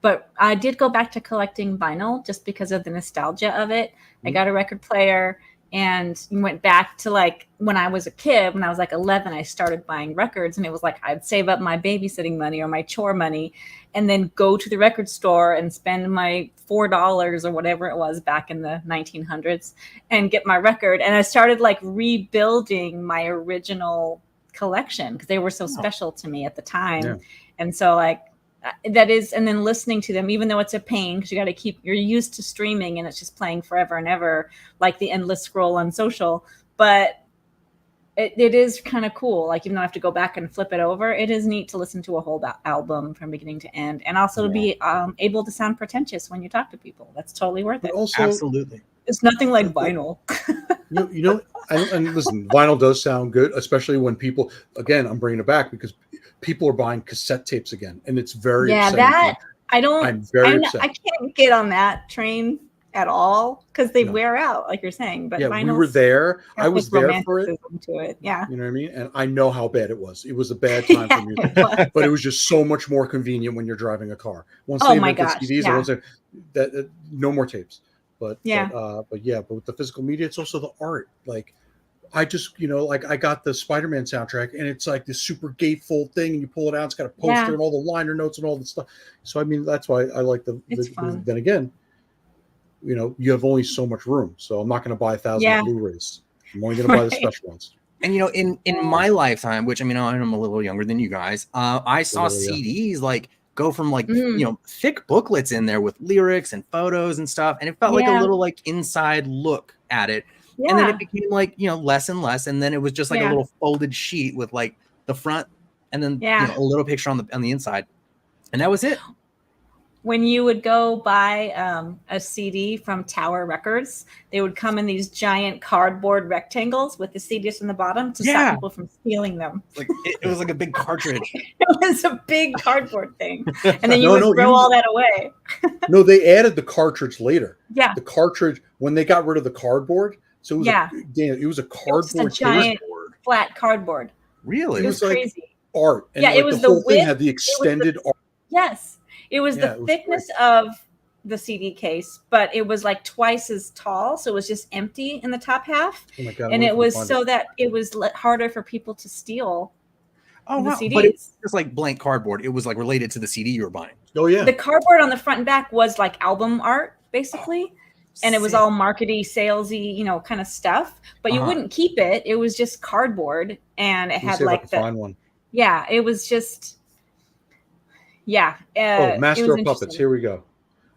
But I did go back to collecting vinyl just because of the nostalgia of it. I got a record player and went back to like when I was a kid, when I was like 11, I started buying records, and it was like I'd save up my babysitting money or my chore money and then go to the record store and spend my $4 or whatever it was back in the 1900s and get my record. And I started like rebuilding my original collection because they were so special to me at the time. Yeah. And so like, that is, and then listening to them, even though it's a pain because you're used to streaming and it's just playing forever and ever, like the endless scroll on social. But it is kind of cool. Like even though I have to go back and flip it over, it is neat to listen to a whole album from beginning to end, and also to be able to sound pretentious when you talk to people. That's totally worth it. Also, absolutely, it's nothing like vinyl. you know, and listen, vinyl does sound good, especially when people. Again, I'm bringing it back because people are buying cassette tapes again, and it's very upsetting. That I'm very upset. I can't get on that train at all because they wear out, like you're saying. But we were there. I was there for it. To it. Yeah, you know what I mean. And I know how bad it was. It was a bad time for music, but it was just so much more convenient when you're driving a car. Once they invented CDs, that no more tapes. But with the physical media, it's also the art. Like I just, like I got the Spider-Man soundtrack, and it's like this super gatefold thing, and you pull it out, it's got a poster and all the liner notes and all this stuff. So I mean, that's why I like then again, you have only so much room, so I'm not going to buy 1,000 Blu-rays. I'm only going to buy the special ones. And in my lifetime, which I mean, I'm a little younger than you guys, I saw CDs like go from like thick booklets in there with lyrics and photos and stuff, and it felt like a little like inside look at it. Yeah. And then it became like less and less, and then it was just like a little folded sheet with like the front and then a little picture on the inside, and that was it. When you would go buy a CD from Tower Records, they would come in these giant cardboard rectangles with the CDs in the bottom to stop people from stealing them. Like it was like a big cartridge. It was a big cardboard thing, and then you would throw all that away. No, they added the cartridge later. Yeah, the cartridge when they got rid of the cardboard. So it was it was a cardboard, a giant flat cardboard. Really, it was crazy like art. And it was the whole thing had the extended art. Yes. It was the thickness of the CD case, but it was like twice as tall. So it was just empty in the top half. Oh my God, and it was so that it was harder for people to steal the CDs. But it's just like blank cardboard. It was like related to the CD you were buying. Oh, yeah. The cardboard on the front and back was like album art, basically. and it was all markety, salesy, kind of stuff. But you wouldn't keep it. It was just cardboard, and it had like the find one. Yeah, it was just Master of Puppets. Here we go.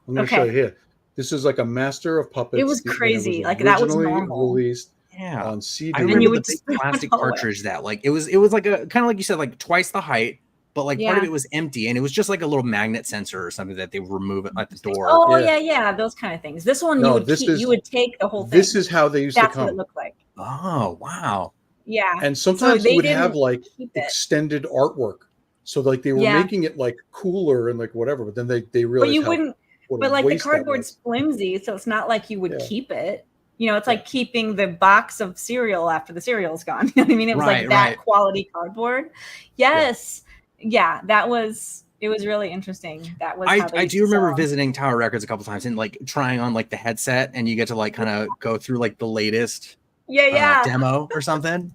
I'm going to show you here. This is like a Master of Puppets. It was crazy. Like that was normal. Released on CD. I remember the big plastic cartridge that like it was like a kind of like you said, like twice the height, but like part of it was empty, and it was just like a little magnet sensor or something that they would remove it at the door. Oh yeah, those kind of things. This one you would take the whole thing. This is how they used to come. That's what it looked like. Oh wow. Yeah. And sometimes they would have like extended artwork. So like they were making it like cooler and like whatever, but then they realized. But you wouldn't. But like the cardboard's flimsy, so it's not like you would keep it. It's like keeping the box of cereal after the cereal's gone. You know what I mean? It was like that quality cardboard. Yes. Yeah. That was. It was really interesting. That was. I do remember visiting Tower Records a couple times and like trying on like the headset, and you get to like kind of go through like the latest. Demo or something.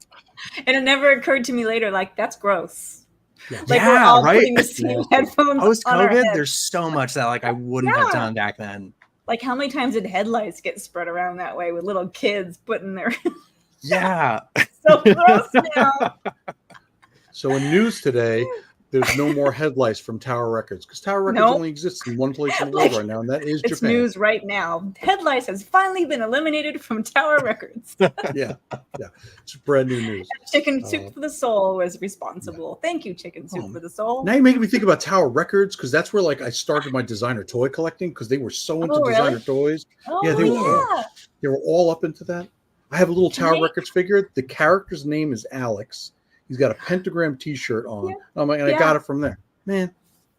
And it never occurred to me later, like that's gross. Like we're all putting the same headphones post-COVID, there's so much that like I wouldn't have done back then. Like how many times did headlights get spread around that way with little kids putting their so gross now. So in news today, there's no more headlights from Tower Records because Tower Records only exists in one place in the world right now, and that is Japan. It's news right now. Headlights has finally been eliminated from Tower Records. yeah. It's brand new news. Chicken Soup for the Soul was responsible. Thank you, Chicken Soup for the Soul. Now you're making me think about Tower Records because that's where like I started my designer toy collecting because they were so into designer toys. Oh, they were all up into that. I have a little Tower Records figure. The character's name is Alex. He's got a pentagram T-shirt on. I'm like, and I got it from there, man.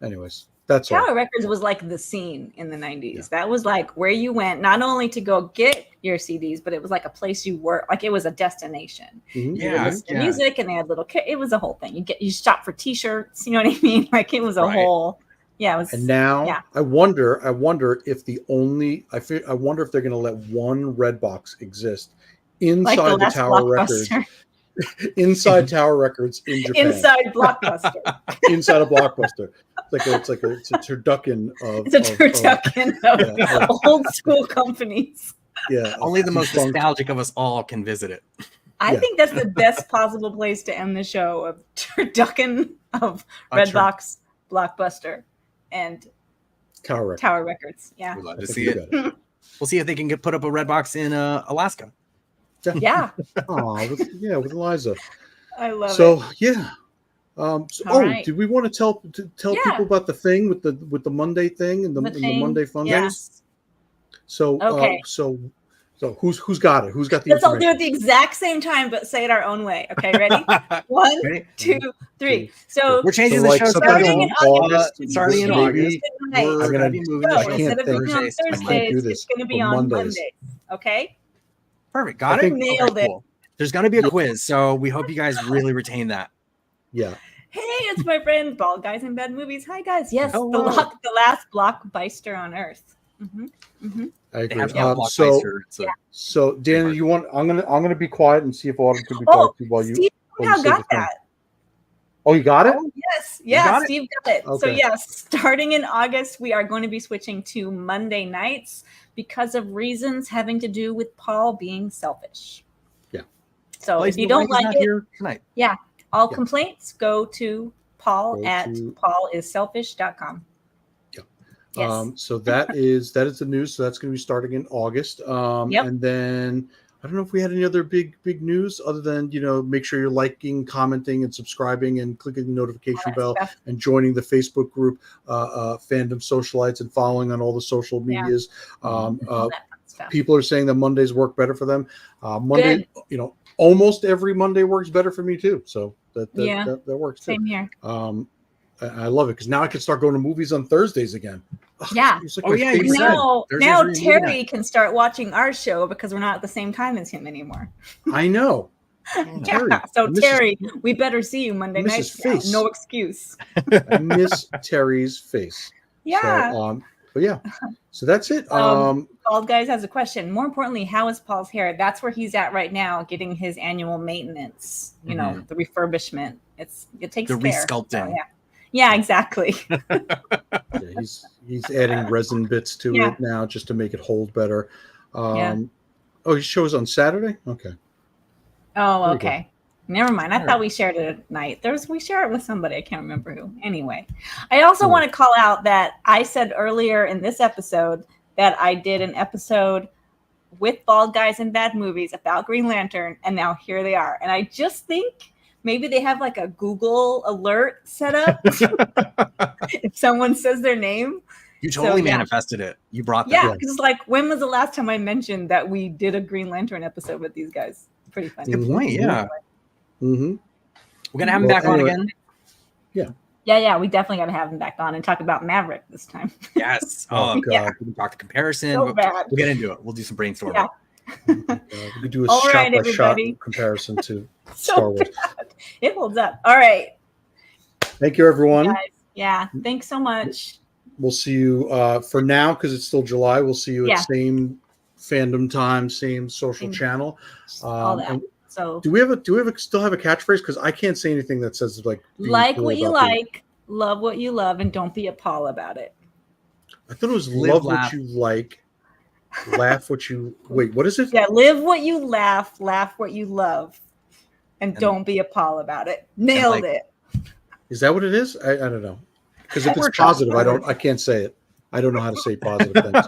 Anyways, that's all. Tower Records was like the scene in the 90s. Yeah. That was like where you went not only to go get your CDs, but it was like a place you were. Like it was a destination. Mm-hmm. You would listen to music, and they had little. It was a whole thing. You shop for T-shirts. You know what I mean? Like it was a whole. Yeah, it was. And now I wonder if I wonder if they're going to let one Redbox exist inside like the Tower Records. Inside Tower Records in Japan. Inside Blockbuster. Inside a Blockbuster. It's a turducken of. It's a turducken of old school companies. Yeah. Only the most nostalgic of us all can visit it. I think that's the best possible place to end the show, of turducken of Redbox, Blockbuster, and Tower Records. Yeah. We'd love to see it. We'll see if they can put up a Redbox in Alaska. Yeah. With Eliza. I love it. So yeah. Did we want to tell people about the thing with the Monday thing and the Monday Fun Days? So so who's got it? Who's got the Let's all do it at the exact same time, but say it our own way. Okay, ready? 1, 2, 3. So we're changing the show starting in August. Starting in August. I'm gonna be moving the show. Instead of being on Thursdays, it's going to be on Mondays. Okay. Perfect. Got it. Nailed it. There's going to be a quiz, so we hope you guys really retain that. Yeah. Hey, it's my friend Bald Guys in Bad Movies. Hi, guys. Yes, the last blockbuster on Earth. Mm-hmm. Mm-hmm. I agree. So Dan, you want? I'm gonna be quiet and see if Autumn can be quiet while you. Steve got that. Oh, you got it? Oh, yes. Yeah, Steve got it. Okay. So yes, starting in August, we are going to be switching to Monday nights because of reasons having to do with Paul being selfish. Yeah. So if you don't like it, all complaints go to Paul at paulisselfish.com. Yeah. Yes. So that is the news. So that's going to be starting in August. And then I don't know if we had any other big news other than, make sure you're liking, commenting, and subscribing and clicking the notification bell and joining the Facebook group, Fandom Socialites, and following on all the social medias. People are saying that Mondays work better for them. Monday, almost every Monday works better for me too. So that works too. Same here. I love it because now I can start going to movies on Thursdays again. Yeah. Now Terry can start watching our show because we're not at the same time as him anymore. I know. Terry, we better see you Monday night. No excuse. I miss Terry's face. Yeah. So that's it. Bald Guys has a question. More importantly, how is Paul's hair? That's where he's at right now, getting his annual maintenance. The refurbishment. It takes the care. Resculpting. So, yeah, exactly. He's adding resin bits to it now just to make it hold better. Yeah. Oh, his show is on Saturday. Okay. Oh, There you okay. Never mind. I All thought right. we shared it at night. We share it with somebody. I can't remember who. Anyway, I also Hmm. want to call out that I said earlier in this episode that I did an episode with Bald Guys and Bad Movies about Green Lantern, and now here they are. And I just think maybe they have like a Google alert set up if someone says their name. You totally yeah. manifested it. You brought that. Yeah, because like, when was the last time I mentioned that we did a Green Lantern episode with these guys? Pretty funny. Good point. Yeah. Mm-hmm. We're gonna have him back on anyway. again. Yeah, we definfinely got to have him back on and talk about Maverick this time. Yes. Oh, God. Yeah. We can talk the comparison. So we'll bad. get into it. We'll do some brainstorming. Yeah. We could do a All shot right, by shot everybody. comparison to So Star Wars. bad. It holds up. All right, Thank you, everyone. guys. Yeah, thanks so much. We'll see you for now because it's still July. We'll see you Yeah. at same fandom time, same social Same. channel. All that. And So do we still have a catchphrase? Because I can't say anything that says like being like cool what you about being- like, love what you love, and don't be a Paul about it. I thought it was Live, love laugh. what you like, laugh what you wait. What is it? Yeah, live what you laugh what you love, and don't be a Paul about it. Nailed like- it. Is that what it is? I don't know. Because if it's Workshop. positive, I can't say it. I don't know how to say positive things.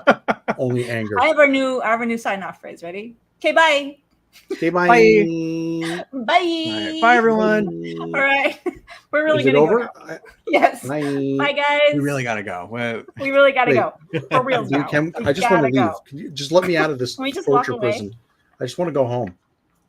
Only anger. I have our new sign off phrase. Ready? Okay, bye. Okay, bye. Bye. Bye. All right. Bye, everyone. All right. We're really Is it gonna over? go now. Yes. Bye. Bye, guys. We really gotta go. We really gotta Wait. go. For real. I just want to leave. Can you just let me out of this Can we just walk torture away? prison? I just want to go home.